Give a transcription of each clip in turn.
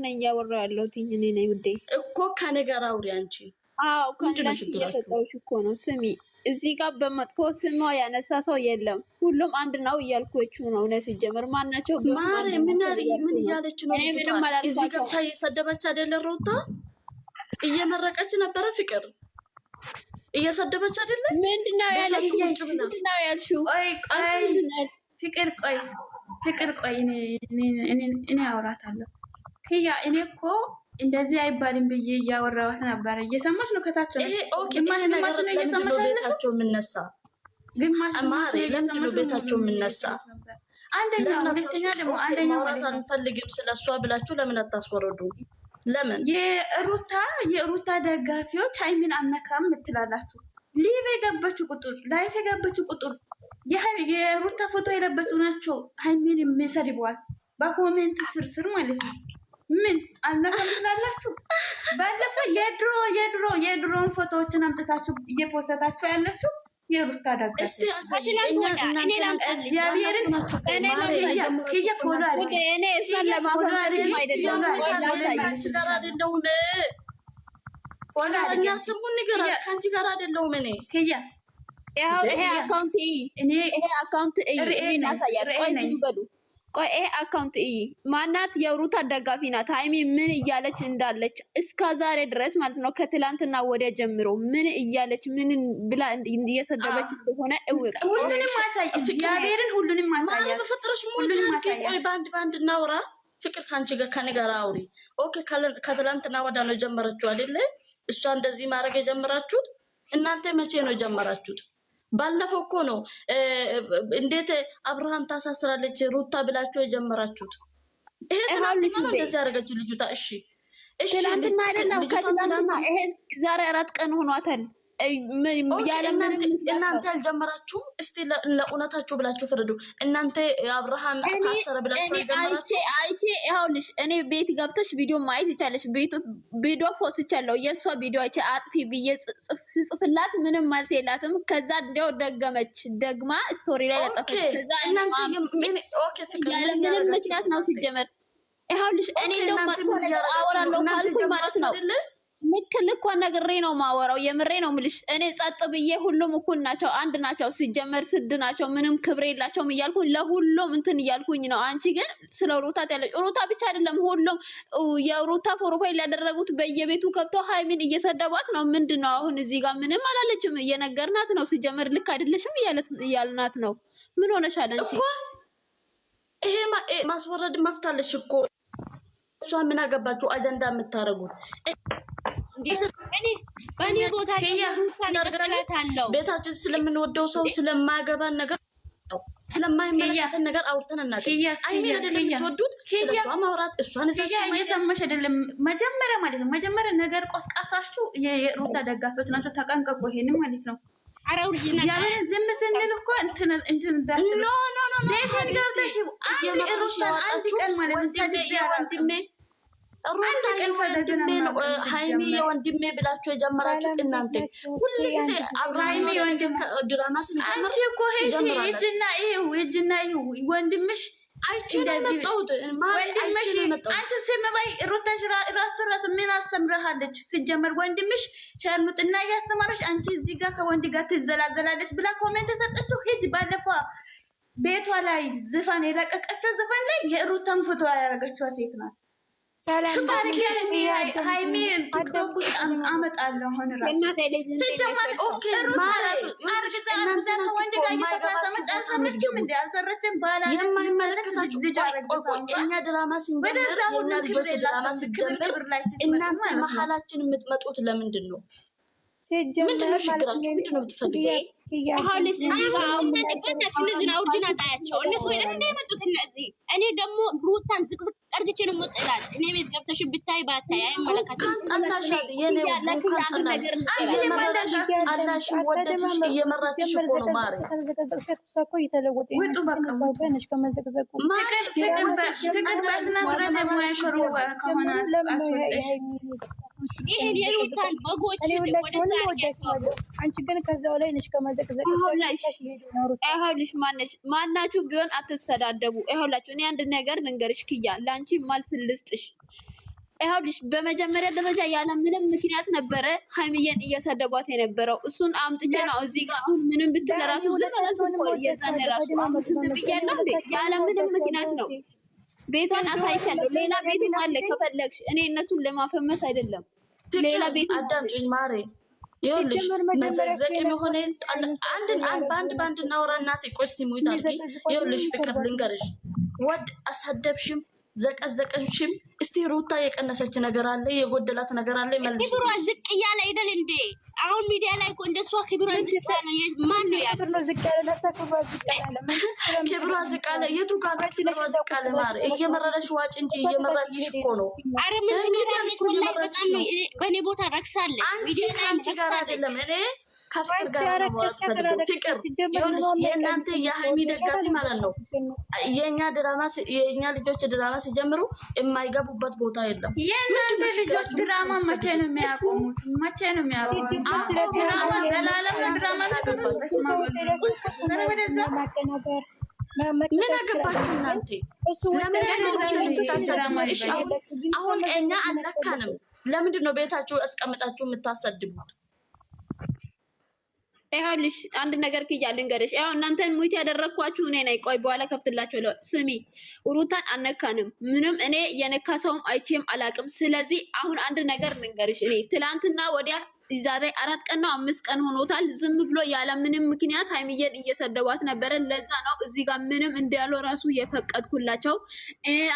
ነኝ ያወራ ያለሁት እኔ ነኝ ውዴ እኮ ከኔ ጋር አውሪ አንቺ። አዎ ከአንቺ እየሰጠሁሽ እኮ ነው። ስሚ እዚህ ጋር በመጥፎ ስሟ ያነሳ ሰው የለም። ሁሉም አንድ ነው እያልኩችሁ ነው። እውነት ሲጀምር ማናቸው ማሬ ምን እያለች ነው? እዚህ ገብታ እየሰደበች አይደለ? ሩታ እየመረቀች ነበረ። ፍቅር እየሰደበች አይደለ? ምንድነው ያለችው? ምንድነው ያልሽው? ፍቅር ቆይ እኔ አውራታለሁ። ክያ እኔ እኮ እንደዚህ አይባልም ብዬ እያወራኋት ነበረ። እየሰማች ነው? ከታች ነው ግማሽ ነው እየሰማች ነው። ቤታቸው የምነሳ ግማሽ ማሬ ለምንድን ነው ቤታቸው የምነሳ? አንደኛው ሁለተኛ ደግሞ አንደኛው ማለት አንፈልግም ስለሷ ብላችሁ ለምን አታስወረዱ? ለምን የሩታ ደጋፊዎች ሃይሚን አነካም ትላላችሁ? ሊቭ የገባችሁ ቁጥር ላይፍ የገባችሁ ቁጥር የሩታ ፎቶ የለበሱ ናቸው ሃይሚን የሚሰድቧት በኮሜንት ስር ማለት ነው። ምን አልነካም ትላላችሁ? ባለፈው የድሮን ፎቶዎችን አምጥታችሁ እየፖስተታችሁ ያለችው የሩታ ደጋፊ እስቲ አሳይኛ እናንተ እኔ እሷን ለማፈን አይደለም ከአንቺ ጋር አይደለሁም እኔ ክያ ይሄ አካውንት ቆይ ይሄ አካውንት ማናት? የሩታ ደጋፊ ናት። ሃይሚ ምን እያለች እንዳለች እስከ ዛሬ ድረስ ማለት ነው። ከትላንትና ወዲያ ጀምሮ ምን እያለች ምን ብላ እየሰደበች እንደሆነ እውቅ። ሁሉንም ማሳይ እግዚአብሔርን ሁሉንም ማሳይ ማለት በፈጥረሽ ቆይ ባንድ እናውራ። ፍቅር ካንቺ ጋር ከኔ ጋር አውሪ። ኦኬ ከትላንትና ወዲያ ነው ጀመረችው አይደለ? እሷ እንደዚህ ማድረግ የጀመራችሁት እናንተ መቼ ነው ጀመራችሁት? ባለፈው እኮ ነው እንዴት አብርሃም ታሳስራለች ሩታ ብላችሁ የጀመራችሁት። ይሄ ትናንትና ነው እንደዚህ ያደረገችው ልጅቷ። እሺ ትናንትና አይደለም ከትናንትና ይሄ ዛሬ 4 ቀን ሆኗታል። እናንተ አልጀመራችሁም? እስቲ ለእውነታችሁ ብላችሁ ፍረዱ። እናንተ አብርሃም ታሰረ ብላችሁ አልጀመራችሁ? አይቼ ይኸውልሽ እኔ ቤት ገብተሽ ቪዲዮ ማየት ይቻለሽ። ቪዲዮ ፖስቻለሁ። የእሷ ቪዲዮ አይቼ አጥፊ ብዬ ስጽፍላት ምንም መልስ የላትም። ከዛ እንዲያው ደግማ ስቶሪ ላይ ለጠፈች። ከዛ ምንም ምክንያት ነው ሲጀመር። ይኸውልሽ እኔ እንደው መጥፎ ነገር አወራለሁ ካልኩ ማለት ነው ልኳን ነግሬ ነው ማወራው። የምሬ ነው ምልሽ። እኔ ጸጥ ብዬ ሁሉም እኩል ናቸው፣ አንድ ናቸው፣ ሲጀመር ስድ ናቸው፣ ምንም ክብር የላቸውም እያልኩ ለሁሉም እንትን እያልኩኝ ነው። አንቺ ግን ስለ ሩታ ያለች ሩታ ብቻ አይደለም ሁሉም የሩታ ፕሮፋይል ያደረጉት በየቤቱ ከብተው ሃይሚን እየሰደቧት ነው። ምንድነው አሁን እዚህ ጋር ምንም አላለችም፣ እየነገርናት ነው። ሲጀመር ልክ አይደለሽም እያልናት ነው። ምን ሆነሻል አንቺ? ይሄ ማስወረድ መፍታለሽ እኮ እሷ ምን አገባችሁ አጀንዳ የምታረጉት? በእኔ ቦታ ቤታችን ስለምንወደው ሰው ስለማገባን ነገር ስለማይመለከተን ነገር አውርተን እናገር። አይኔ አይደለም የምትወዱት ስለሷ ማውራት እሷን እዛችሁ እየሰማሽ አይደለም። መጀመሪያ ማለት ነው መጀመሪያ ነገር ቆስቃሳችሁ የሩታ ደጋፊዎች ናቸው። ተጠንቀቁ። ይሄንን ማለት ነው ያለን ዝም ስንል እኮ እንትን ኖ ወንድሜ ነው ሃይሚ የወንድሜ ብላችሁ የጀመራችሁት እናንተ ሁሉ ጊዜ አብርሃም ድራማ ስንጀምር እኮ ሂጂና ወንድምሽ አንቺ ስም በይ ራሱ ምን አስተምረሃለች? ሲጀመር ወንድምሽ ሸርሙጥና እያስተማረች አንቺ እዚህ ጋር ከወንድ ጋር ትዘላዘላለች ብላ ኮሜንት የሰጠችው ሂጂ። ባለፈው ቤቷ ላይ ዝፋን የለቀቀችው ዝፋን ላይ የሩታን ፎቶ ያደረገችው ሴት ናት። ሃይሚ ቲክቶክ ውስጥ አመጣለሁ። አሁን ራሱ ሲጀመር እኛ ድራማ ስንጀምር የእኛ ልጆች ድራማ ስንጀምር እናንተ መሀላችን የምትመጡት ለምንድን ነው? ምንድን ነው ችግራችሁ? ምንድን ነው የምትፈልገው? እኔ ደግሞ ሩታን ዝቅዝቅ አድርጌ ነው የምጥላት። እኔ ቤት ገብተሽ ብታይ ባታይ አይመለከትም። ወደድሽ እየመራችሽ እኮ ነው ማሪ። ይሄን የሩታን በጎች አንቺ ግን ከዛው ላይ ነሽ ከመዘቅዘቅ ይኸውልሽ ማናችሁ ቢሆን አትሰዳደቡ። ይኸውላችሁ እኔ አንድ ነገር ልንገርሽ ክያ ለአንቺ ማልስ ልስጥሽ። ይኸውልሽ በመጀመሪያ ደረጃ ያለ ምንም ምክንያት ነበረ ሀይሚዬን እየሰደቧት የነበረው። እሱን አምጥቼ ነው እዚህ ጋር አሁን ምንም ብትል ራሱ ዝም የዛኔ ራሱ ዝም ብያለሁ እንዴ? ያለ ምንም ምክንያት ነው። ቤቷን አሳይቻለሁ። ሌላ ቤትም አለ ከፈለግሽ። እኔ እነሱን ለማፈመስ አይደለም። ሌላ ቤት አዳምጪኝ ማሬ። ይኸውልሽ መዘዘቅ የሆነ በአንድ እናውራ እናቴ። ቆይ እስኪ ሙይት አድርጊ። ይኸውልሽ ፍቅር ልንገርሽ፣ ወድ አሳደብሽም ዘቀዘቀሽም እስቲ ሩታ የቀነሰች ነገር አለ፣ የጎደላት ነገር አለ። መልሽ ክብሯ ዝቅ እያለ አይደል እንዴ? አሁን ሚዲያ ላይ እኮ እንደሷ ክብሯ ዝቅ ያለ ማን ነው? ያ ክብሯ ዝቅ ያለ ለሳ ክብሯ ዝቅ ያለ ክብሯ ዝቅ ያለ የቱ ጋር ነው? ክብሯ ዝቅ ያለ ማር እየመረረሽ ዋጭ እንጂ እየመረረችሽ እኮ ነው። አረ ምን እየመረረችሽ ነው? በኔ ቦታ ረክሳለች። ሚዲያ ላይ አንቺ ጋር አይደለም እኔ ከፍቅር ጋር ነው ማለት ነው። ፍቅር ይኸውልሽ የእናንተ የሀይሚ ደጋፊ ማለት ነው። የእኛ ልጆች ድራማ ሲጀምሩ የማይገቡበት ቦታ የለም። የእናንተ ልጆች ድራማ መቼ ነው የሚያቆሙት? መቼ ነው የሚያቆሙት? ድራማ ዘላለም ድራማ ምን አገባችሁ እናንተ? አሁን እኛ አልነካንም። ለምንድን ነው ቤታችሁ አስቀምጣችሁ የምታሰድቡት? ይኸውልሽ አንድ ነገር ክያ ልንገርሽ። ያው እናንተን ሙይት ያደረግኳችሁ እኔ ነኝ። ቆይ በኋላ ከፍትላችሁ። ስሚ ሩታን አነካንም ምንም። እኔ የነካ ሰውም አይቼም አላቅም። ስለዚህ አሁን አንድ ነገር ልንገርሽ። እኔ ትላንትና ወዲያ ዛሬ 4 ቀን ነው 5 ቀን ሆኖታል። ዝም ብሎ ያለ ምንም ምክንያት ሀይሚዬን እየሰደቧት ነበረ። ለዛ ነው እዚህ ጋር ምንም እንዲያለው ራሱ የፈቀድኩላቸው።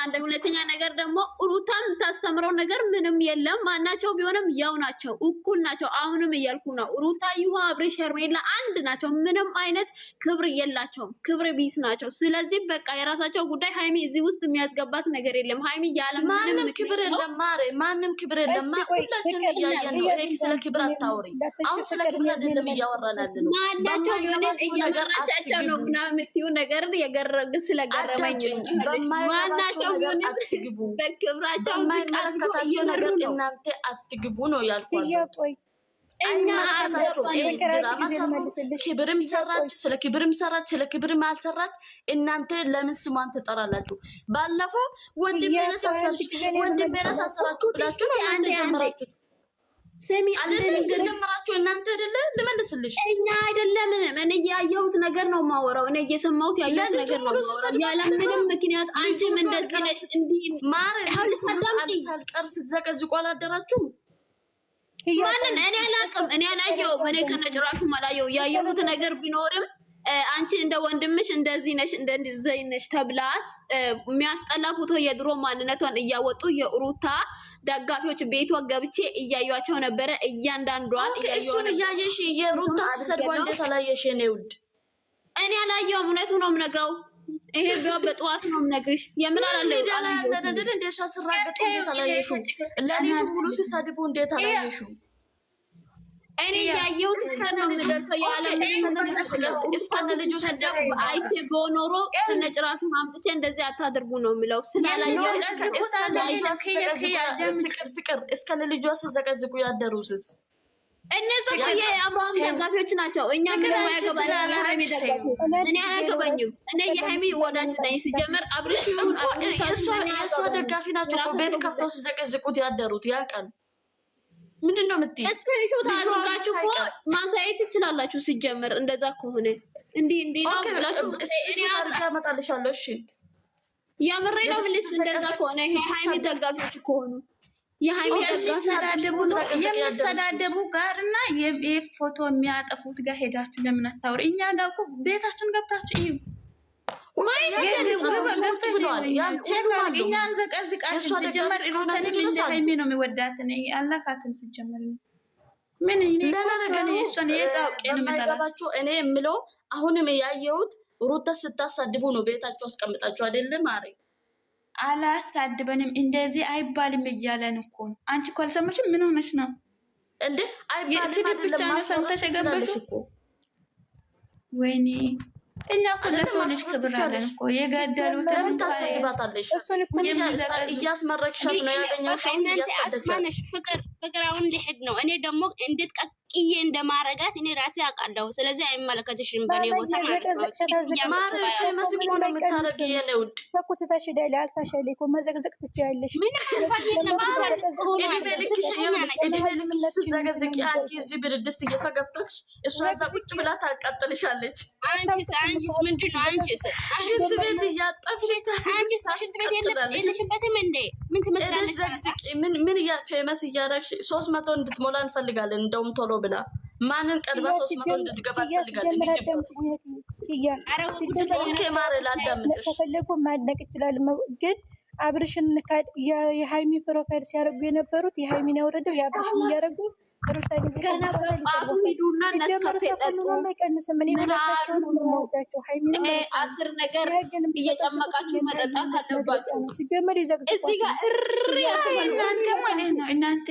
አንድ ሁለተኛ ነገር ደግሞ ሩታ የምታስተምረው ነገር ምንም የለም። ማናቸው ቢሆንም ያው ናቸው፣ እኩል ናቸው። አሁንም እያልኩ ነው። ሩታ ይሁን አብሬሽ ሄርሜላ አንድ ናቸው። ምንም አይነት ክብር የላቸውም። ክብር ቢስ ናቸው። ስለዚህ በቃ የራሳቸው ጉዳይ። ሀይሚ እዚህ ውስጥ የሚያስገባት ነገር የለም። ሀይሚ ያለ ማንም ክብር የለም። ማሬ ማንም ክብር የለም። ሁላችንም እያየን ነው። ይሄ ስለ ክብር አታውሪ። አሁን ስለ ክብር አይደለም እያወራናል ነው። ማናቸው ቢሆንም እያወራቻቸው ነው እና የምትይው ነገር የገረግ ስለገረመኝ ማናቸው ቢሆንም በክብራቸው በማይመለከታቸው ነገር እናንተ አትግቡ ነው ያልኳቸው። እኛ ክብርም ሰራች፣ ስለ ክብርም ሰራች፣ ስለ ክብርም አልሰራች። እናንተ ለምን ስሟን ትጠራላችሁ? ባለፈው ወንድሜን አሰራችሁ ብላችሁ ነው እናንተ ጀመራችሁ። ሰሚ አይደለም የጀመራችሁ እናንተ አይደለ? ልመልስልሽ እኛ አይደለም። እኔ ያየሁት ነገር ነው ማወራው። እኔ እየሰማሁት ያየሁት ነገር ነው ማወራው። ያለ ምንም ምክንያት አንቺም እንደዚህ ነሽ እንዴ ማረ ሳልቀር ስትዘቀዝቁ አላደራችሁም? ማንን እኔ አላውቅም። እኔ አላየሁም። እኔ ከነጭራሹም አላየሁም። ያየሁት ነገር ቢኖርም አንቺ እንደ ወንድምሽ እንደዚህ ነሽ እንደዚህ ነሽ ተብላስ የሚያስጠላ ፎቶ የድሮ ማንነቷን እያወጡ የሩታ ደጋፊዎች ቤቷ ገብቼ እያዩቸው ነበረ። እያንዳንዷን እሱን እያየሽ የሩታ ሰድባ እንዴት አላየሽ? እኔ ውድ እኔ አላየሁም። እውነቱ ነው የምነግረው። ይሄ ቢሆን በጠዋት ነው የምነግርሽ። የምን አላለው እንዴት ሲራገጡ እንዴት አላየሹ? ለሊቱ ሙሉ ሲሰድቡ እንዴት አላየሹ? እኔ ያየሁት ነገር ነው የምደርሰው። ያለ እስከነ ልጁ አይቴ በኖሮ ከነጭራሹ ማምጥቼ እንደዚህ አታድርጉ ነው የምለው። ስላላየሁ ፍቅር እስከነ ልጇ ሲዘቀዝቁ ያደሩት እነዚህ የአብርሃም ደጋፊዎች ናቸው። እኛ ምንም አያገባንም። የሀይሚ ደጋፊዎች እኔ አያገባኝም። እኔ የሀይሚ ወዳጅ ነኝ። ሲጀመር አብርሽ ይሁን የእሷ ደጋፊ ናቸው እኮ ቤት ከፍተው ሲዘቀዝቁት ያደሩት ያን ቀን። ምንድን ነው የምትይኝ? እስክሪንሾት አድርጋችሁ እኮ ማሳየት ትችላላችሁ። ሲጀመር እንደዛ ከሆነ እንዲህ ነው ብላችሁ እኔ አድርጋ እመጣልሻለሁ። እሺ የምሬ ነው የምልሽ። እንደዛ ከሆነ ይሄ ሀይሚ ደጋፊዎች ከሆኑ የሀይሚ የሚሰዳደቡ ጋር እና የፎቶ የሚያጠፉት ጋር ሄዳችሁ ለምን አታውሪ? እኛ ጋር እኮ ቤታችሁን ገብታችሁ እዩ። እኛን ዘቀዝቃችሁ ሲጀመር ሩተንም እንደ ሀይሚ ነው የሚወዳት። አላካትም ሲጀመር ምን እሷን የጣውቄ ነው የምጠላቸው። እኔ የምለው አሁንም ያየሁት ሩታ ስታሳድቡ ነው ቤታችሁ አስቀምጣችሁ አይደለም። አሬ አላሳድበንም እንደዚህ አይባልም እያለን እኮ ነው። አንቺ እኮ አልሰማሽም? ምን ሆነች ነው እንዴ? አይባልም ብቻ ነው ሰምተሽ የገባሽው? ወይኔ እኛ እኮ ለሰው ልጅ ክብር አለን እኮ። የገደሉትን ታሰድባታለሽ። እያስመረቅሻት ነው ያገኘሽው። እያሳደድሻት ፍቅር አሁን ሊሄድ ነው። እኔ ደግሞ እንዴት ቀቅዬ እንደማረጋት እኔ ራሴ አውቃለሁ። ስለዚህ አይመለከትሽም። በኔ ቦታ ማለት ፌመስ እኮ ነው የምታረጊ። የኔ ውድ ሰኩት ታሽዳለ አልፋሻለ እኮ መዘቅዘቅ ትችያለሽ። ምን እድሜ ልክሽ ይኸውልሽ፣ እድሜ ልክሽ ስትዘገዝቂ አንቺ እዚህ ብርድስት እየፈገፈግሽ እሷ እዛ ቁጭ ብላ ታቃጥልሻለች። አንቺስ ምንድን ነው? አንቺስ ሽንት ቤት እያጠብሽ ታስቀጥላለሽ። የለሽበትም እንዴ? ምን ትመስላለች? ዘግዝቂ ምን ፌመስ እያደረግሽ 300 እንድትሞላ እንፈልጋለን። እንደውም ቶሎ ብላ ማንን ቀድባ 300 እንድትገባ እንፈልጋለን። ኦኬ ማሬ ላዳምጥሽ። ከፈለጉ ማድነቅ ይችላል ግን አብርሽን የሃይሚ ፕሮፋይል ሲያደርጉ የነበሩት የሃይሚን ያወረደው የአብርሽን እያደረጉ አይቀንስም። እኔ ሁለታቸው ሃይሚን 10 ነገር እየጨመቃችሁ መጠጣት አለባቸው። ሲጀመር እዚህ ጋር እናንተ ማለት ነው። እናንተ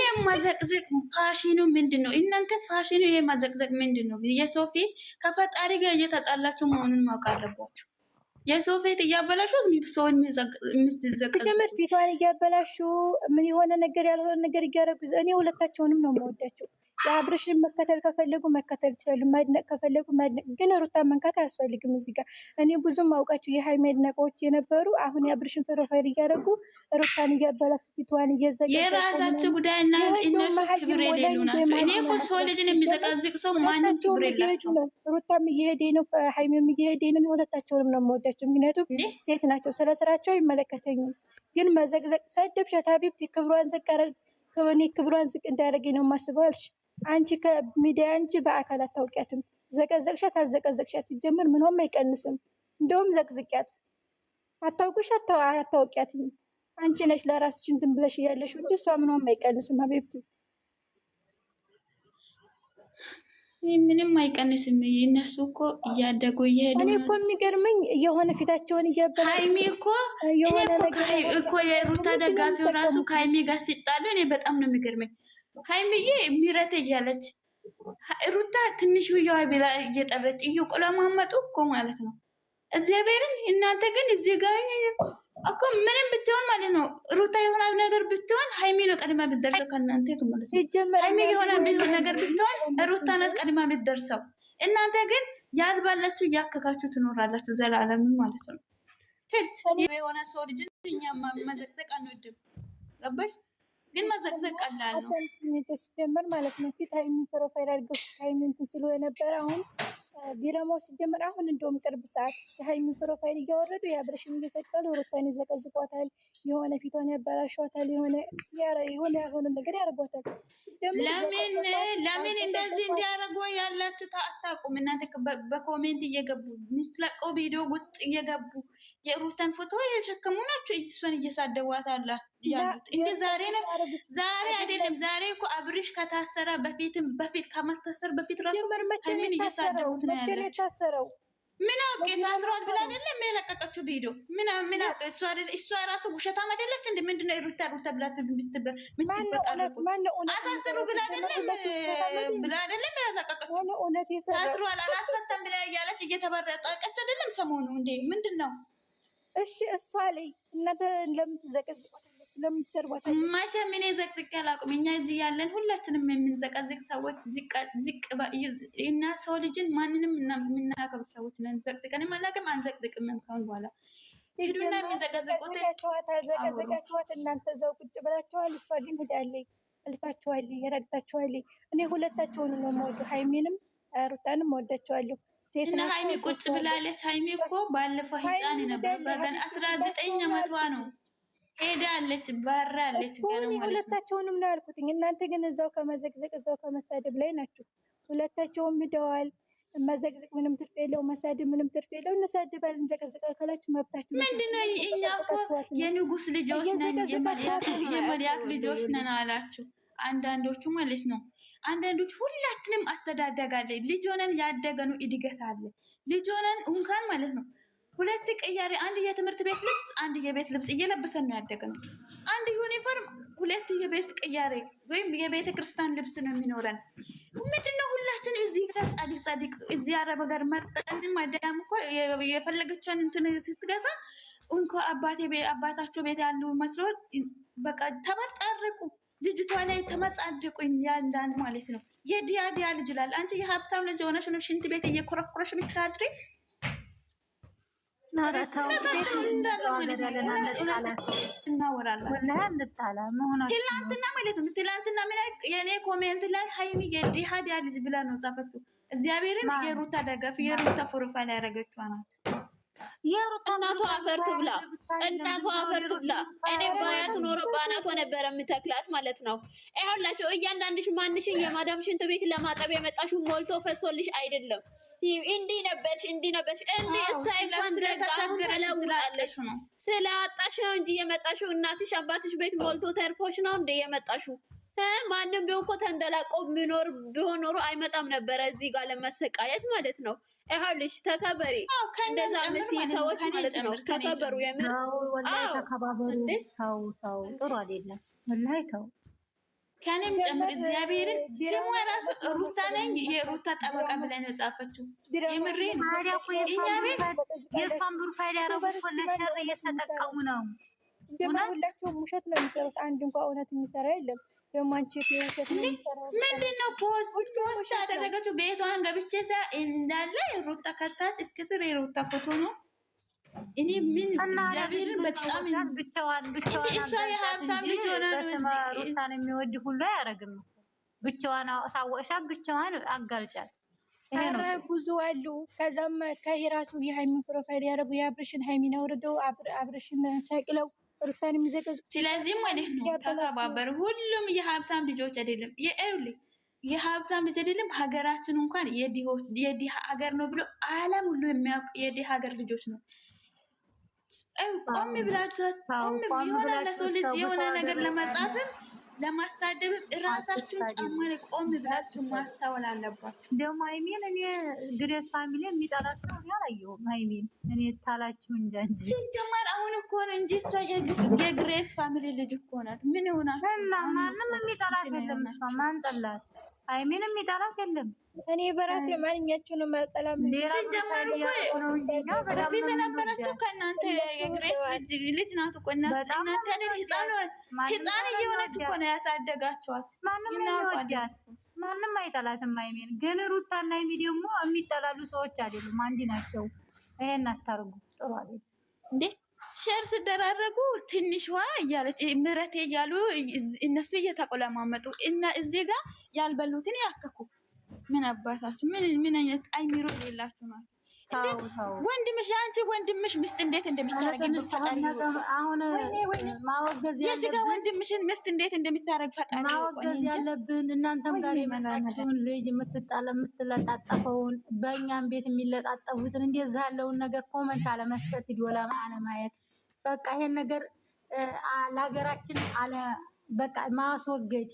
የማዘቅዘቅ ፋሽኑ ምንድን ነው? እናንተ ፋሽኑ የማዘቅዘቅ ምንድን ነው? የሰው ፊት ከፈጣሪ ጋር እየተጣላችሁ መሆኑን ማወቅ አለባችሁ። የሰው ፊት እያበላሹት ሰውን የምትዘቀዙ ፊቷን እያበላሹ ምን የሆነ ነገር ያልሆነ ነገር እያደረጉ እኔ ሁለታቸውንም ነው የምወዳቸው። የአብርሽን መከተል ከፈለጉ መከተል ይችላሉ፣ ማድነቅ ከፈለጉ ማድነቅ። ግን ሩታን መንካት አያስፈልግም። እዚህ ጋር እኔ ብዙም አውቃቸው የሃይሚ አድናቂዎች የነበሩ አሁን የአብርሽን ፕሮፋይል እያደረጉ ሩታን እያበላሹ ፊቷን እየዘቀ የራሳቸው ጉዳይ እና እነሱ ክብር የሌሉ ናቸው። እኔ እኮ ሰው ልጅን የሚዘቀዝቅ ሰው ማንም ክብር የላቸው። ሩታም እየሄደ ነው፣ ሃይሚም እየሄደ ነው። ሁለታቸውንም ነው የምወዳቸው፣ ምክንያቱም ሴት ናቸው። ስለ ስራቸው አይመለከተኝም። ግን መዘቅዘቅ ሰደብሻት ሀቢብቲ ክብሯን ዝቅ እንዳያደረገኝ ነው የማስበው አልሽ። አንቺ ከሚዲያ እንጂ በአካል አታውቂያትም። ዘቀዘቅሻት አልዘቀዘቅሻት ሲጀምር ምንም አይቀንስም። እንደውም ዘቅዝቂያት። አታውቁሽ አታውቂያትም። አንቺ ነሽ ለራስሽ እንትን ብለሽ እያለሽ እንጂ እሷ ምንም አይቀንስም ሀቢብቲ። ምንም አይቀንስም። እነሱ እኮ እያደጉ እየሄዱ እኔ እኮ የሚገርመኝ የሆነ ፊታቸውን እያበላ ሃይሚ እኮ የሩታ ደጋፊው ራሱ ከሃይሚ ጋር ሲጣሉ እኔ በጣም ነው የሚገርመኝ። ሃይሚዬ ምረት እያለች ሩታ ትንሽ ውያዋ ብላ እየጠረች እየቆለማመጡ እኮ ማለት ነው። እግዚአብሔርን እናንተ ግን እዚህ ጋር እኮ ምንም ብትሆን ማለት ነው ሩታ የሆነ ነገር ብትሆን ሃይሚ ነው ቀድማ ብትደርሰው ከእናንተ ማለት ነው። ሃይሚ የሆነ ነገር ብትሆን ሩታ ናት ቀድማ ብትደርሰው። እናንተ ግን ያልባላችሁ እያከካችሁ ትኖራላችሁ ዘላለም ማለት ነው። የሆነ ሰው ልጅ እኛ መዘቅዘቅ አንወድም። ገባሽ? ግን መዘቅዘቅ ቀላል ነው። ሲጀመር ማለት ነው ፊት ሃይሚ ፕሮፋይል አድርገው ሃይሚ እንትን ሲሉ የነበረ አሁን ዲራማው ሲጀመር አሁን እንደውም ቅርብ ሰዓት የሃይሚ ፕሮፋይል እያወረዱ የአብርሽን እየሰቀሉ ሩታን ይዘቀዝቋታል። የሆነ ፊቷን ያበላሿታል። የሆነ ያልሆነ ነገር ያደርጓታል። ለምን እንደዚህ እንዲያደርጉ ያላችሁ አታውቁም እናንተ። በኮሜንት እየገቡ የምትለቀው ቪዲዮ ውስጥ እየገቡ የሩታን ፎቶ የተሸከሙ ናቸው። እሷን እየሳደቧት ያሉት እንደ ዛሬ ነው። ዛሬ አይደለም። ዛሬ እኮ አብርሽ ከታሰረ በፊት ከማታሰር በፊት ራሱ ሃይሚን እየሳደቡት ነው ያለው። ምን አውቄ ታስሯል ብላ አይደለም የለቀቀችው ቪዲዮ። ምን አውቄ እሷ ራሱ ውሸታም አይደለች እንዴ? ምንድነው ሩታ ብላ የምትበቃለቁት? አሳስሩ ብላ አይደለም የለቀቀችው። ታስሯል አላስፈታም ብላ እያለች እየተባረቀች አይደለም ሰሞኑ እንዴ? ምንድን ነው? እሺ እሷ ላይ እናንተ ለምን ትዘቀዝቋታላችሁ? ለምን ትሰርቧታላችሁ? መቼም እኔ ዘቅዝቄ አላውቅም። እኛ እዚህ ያለን ሁላችንም የምንዘቀዝቅ ሰዎች ዝቅ እና ሰው ልጅን ማንንም የምናገሩ ሰዎች ነን። ዘቅዝቀን አናውቅም፣ አንዘቅዝቅም። ካሁን በኋላ ሄዱና የሚዘቀዝቁት ዘቀዘቃችኋት እናንተ እዛው ቁጭ ብላችኋል። እሷ ግን ሄዳለች፣ አልፋችኋል፣ ረግጣችኋል። እኔ ሁለታቸውን ነው የምወደው፣ ሃይሚንም ሩታንም ወዳቸዋለሁ። እና ሃይሚ ቁጭ ብላለች። ሃይሚ እኮ ባለፈው ህፃን ነበር በገን 19 ዓመቷ ነው ሄዳለች፣ ባራለች ገና ማለት ነው። ሁለታቸውንም ነው ያልኩት። እናንተ ግን እዛው ከመዘቅዘቅ እዛው ከመሳደብ ላይ ናችሁ። ሁለታቸውም ሂደዋል። መዘቅዘቅ ምንም ትርፍ የለው፣ መሳደብ ምንም ትርፍ የለው። እንሳደባለን፣ እንዘቀዝቃለን ካላችሁ መብታችሁ። ምንድነው? እኛ እኮ የንጉስ ልጆች ነን፣ የመልአክ ልጆች ነን አላችሁ አንዳንዶቹ ማለት ነው። አንዳንዶች ሁላችንም አስተዳደጋለን። ልጅ ሆነን ያደገነው እድገት አለ። ልጅ ሆነን እንኳን ማለት ነው ሁለት ቅያሬ፣ አንድ የትምህርት ቤት ልብስ፣ አንድ የቤት ልብስ እየለበሰን ነው ያደገነው። አንድ ዩኒፎርም፣ ሁለት የቤት ቅያሬ ወይም የቤተ ክርስቲያን ልብስ ነው የሚኖረን። ምንድነው ሁላችን እዚህ ጋር ጻድቅ እዚህ አረብ ሀገር መርጠን ማዳም እኮ የፈለገችን እንትን ስትገዛ እንኳ አባታቸው ቤት ያሉ መስሎ በቃ ተበጣርቁ። ልጅቷ ላይ ተመጻድቁኝ ያንዳንድ ማለት ነው። የዲያ ልጅ ላል አንቺ የሀብታም ልጅ ሆነሽ ነው ሽንት ቤት እየኮረኮረሽ ብታድሪ ትላንትና ማለት ነው ትላንትና የኔ ኮሜንት ላይ ሀይሚ የዲሃድ ልጅ ብላ ነው ጻፈችው። እግዚአብሔርን የሩታ ደጋፊ የሩታ ፕሮፋይል ያደረገችው ናት። እናቷ አፈርቱ ብላ እናቷ አፈርቱ ብላ እኔ ባያት ኖሮ ባናቷ ነበረ የምተክላት ማለት ነው። ይኸውላችሁ እያንዳንድሽ ማንሽን የማዳም ሽንት ቤት ለማጠብ የመጣሽው ሞልቶ ፈሶልሽ አይደለም። እንዲህ ነበርሽ እንዲህ እሳይ እንኳን ደግ አሁን ተለውጣለሽ ነው ስለአጣሽ ነው እንጂ የመጣሽው እናትሽ አባትሽ ቤት ሞልቶ ተርፎሽ ነው እንደ የመጣሽው። ማንም ቢሆን እኮ ተንደላቆ የሚኖር ቢሆን ኖሮ አይመጣም ነበረ እዚህ ጋር ለመሰቃየት ማለት ነው። ይኸውልሽ ተከበሪ፣ እንደዛ የምትይ ሰዎች ማለት ነው ተከበሩ። የምር ተከባበሩ። ተው ጥሩ አይደለም ወላሂ ተው። ከኔም ጨምር እግዚአብሔርን ስሙ ራሱ ሩታ ነኝ የሩታ ጠበቃ ብላ ነው የጻፈችው። የምሬን እኛ ቤት የሷን ፕሮፋይል ያደረጉት እኮ ለሸር እየተጠቀሙ ነው። ሁላቸውም ውሸት ነው የሚሰሩት። አንድ እንኳን እውነት የሚሰራ የለም። ደግሞ አንቺ ውሸት ነው የሚሰራው። ምንድነው ፖስት ያደረገችው? ቤቷን ገብቼ እንዳለ ሩታ ከታች እስከ ስር የሩታ ፎቶ ነው። እኔ ምን እግዚአብሔርን በጣም ብቻዋን እሷ የሀብታም ልጅ ሆና ነው ሩታን የሚወድ ሁሉ አያረግም። ብቻዋን ሳወሻ ብቻዋን አጋልጫት። ኧረ ብዙ አሉ። ከዛም ከራሱ የሃይሚን ፕሮፋይል ያደረጉ የአብርሽን ሃይሚን አውርደው አብርሽን ሰቅለው ሩታን የሚዘቀዝቁ። ስለዚህ ማለት ነው ተከባበር። ሁሉም የሀብታም ልጆች አይደለም። የሀብታም ልጅ አይደለም። ሀገራችን እንኳን የዲሃ ሀገር ነው ብሎ ዓለም ሁሉ የሚያውቅ የዲሃ ሀገር ልጆች ነው። ቆም ብላችሁ የሆነ ለሰው ልጅ የሆነ ነገር ለመጻፍም ለማሳደብም እራሳችሁን ጫማ ላይ ቆም ብላችሁ ማስተዋል አለባችሁ። ደግሞ ሃይሚን እኔ ግሬስ ፋሚሊ የሚጠላት ሰው ያላየሁም። ሃይሚን እኔ ታላችሁ እንጂ ሲጀመር አሁን እኮ ነው እንጂ እሷ የግሬስ ፋሚሊ ልጅ እኮ ናት። ምን ሆናችሁ? እና ማንም የሚጠላት የለም። እሷ ማን ጠላት? ሃይሚን የሚጠላት የለም። እኔ በራሴ ማንኛችሁንም አልጠላም። በፊት የነበረችው ከእናንተ የግሬስ ልጅ ናት እኮ እናንተ ህፃን እየሆነች እኮ ነው ያሳደጋችኋት። ማንም የሚወዳት ማንም አይጠላትም። ሃይሚን ግን ሩታና ሃይሚ ደግሞ የሚጠላሉ ሰዎች አይደሉም፣ አንድ ናቸው። ይሄን አታርጉ፣ ጥሩ አይደል እንዴ? ሼር ሲደራረጉ ትንሽዋ እያለች ምረቴ እያሉ እነሱ እየተቆለማመጡ እና እዚህ ጋር ያልበሉትን ያከኩ። ምን አባታችሁ ምን አይነት አይሚሮ የሌላችሁ ናት። ወንድምሽ አንቺ ወንድምሽ ምስት እንዴት እንደምታረግ አሁን ማወገዝ የስጋ ወንድምሽን ምስት እንዴት እንደምታረግ ፈቃድ ማወገዝ ያለብን እናንተም ጋር የመጣችሁን ልጅ የምትለጣጠፈውን በእኛም ቤት የሚለጣጠፉትን እንደዛ ያለውን ነገር ኮመንት አለመስጠት ዲዮላ አለማየት። በቃ ይሄን ነገር ለሀገራችን አለ በቃ ማስወገድ።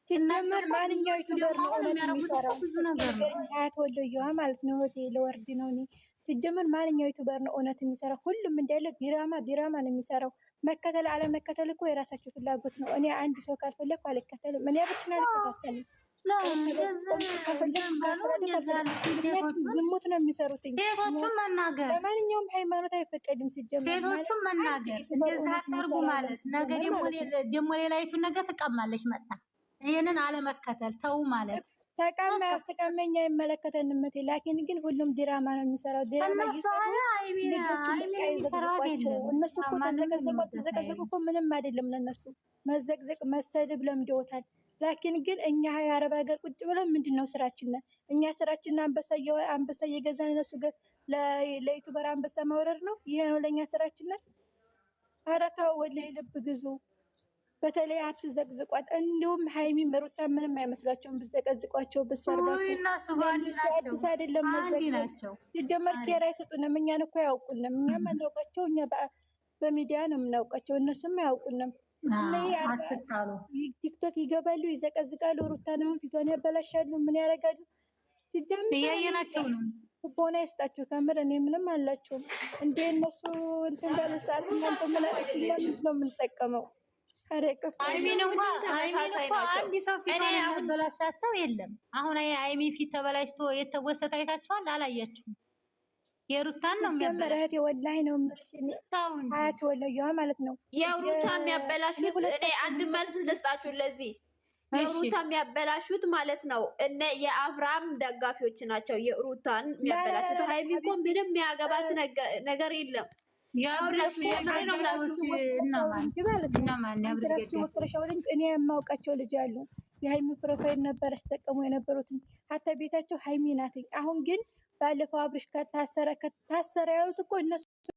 ሲጀመር ማንኛው ዩቱበር ነው እውነት የሚሰራው? ብዙ ነገር ነው። ሀያት ወሎየዋ ማለት ነው። ሆቴል ወርድ ነው። እኔ ሲጀመር ማንኛው ዩቱበር ነው እውነት የሚሰራው? ሁሉም እንዳለ ዲራማ ነው የሚሰራው። መከተል አለመከተል እኮ የራሳቸው ፍላጎት ነው። እኔ አንድ ሰው ካልፈለግኩ አልከተልም። እኔ አብርሽን አልከታተልም። ዝሙት ነው የሚሰሩት። ሴቶቹን መናገር ለማንኛውም ሃይማኖት አይፈቀድም። ሲጀመር ሴቶቹን መናገር እንደዛ አታርጉ ማለት ነገ ደግሞ ሌላይቱን ነገ ትቀማለች መጣ። ይሄንን አለመከተል ተው ማለት ተቀመኛ አይመለከተንም። ላኪን ግን ሁሉም ዲራማ ነው የሚሰራው። ዲራማ እነሱ እኮ ተዘቀዘቁ እኮ ምንም አይደለም ለነሱ። መዘቅዘቅ መሰደብ ለምደውታል። ላኪን ግን እኛ የአረብ ሀገር ቁጭ ብለን ምንድን ነው ስራችን? እኛ ስራችን አንበሳ እየገዛን እነሱ ለዩቱበር አንበሳ ማውረድ ነው። ይሄ ነው ለእኛ ስራችን። ኧረ ተው ወላሂ ልብ ግዙ። በተለይ አትዘቅዝቋት። እንዲሁም ሃይሚን ሩታ ምንም አይመስላቸውም። ብዘቀዝቋቸው ብሰርባቸው አዲስ አይደለም መዘቅዘቅ። ሲጀመር ኬር አይሰጡንም። እኛን እኮ አያውቁንም። እኛም አናውቃቸው። እኛ በሚዲያ ነው የምናውቃቸው፣ እነሱም አያውቁንም። ቲክቶክ ይገባሉ፣ ይዘቀዝቃሉ። ሩታንም ፊቷን ያበላሻሉ። ምን ያደርጋሉ? ሲጀምር እያየናቸው ነው። ቦና ይስጣችሁ። ከምር እኔ ምንም አላቸውም እንደ እነሱ እንትን ባለ ሰዓት እናንተ ምን ስለምንት ነው የምንጠቀመው? ሃይሚን እንኳ አንድ ሰው ፊቷን ያበላሻት ሰው የለም። አሁን ሃይሚ ፊት ተበላሽቶ የተወሰተ አይታችኋል? አላያችሁም? የሩታን ነው የሚያበላሽ። ወላሂ ነው ሀያት ወሎየዋ ማለት ነው። ያው ሩታ የሚያበላሹት እኔ አንድ መልስ ልስጣችሁ ለዚህ የሩታ የሚያበላሹት ማለት ነው እነ የአብርሃም ደጋፊዎች ናቸው የሩታን የሚያበላሹት። ሃይሚ እኮ ምንም የሚያገባት ነገር የለም። እኔ የማውቃቸው ልጅ አሉ የሃይሚ ፕሮፋይል ነበር ሲጠቀሙ የነበሩትን ሀታ ቤታቸው ሃይሚ ናትኝ። አሁን ግን ባለፈው አብርሽ ከታሰረ ያሉት እኮ እነሱ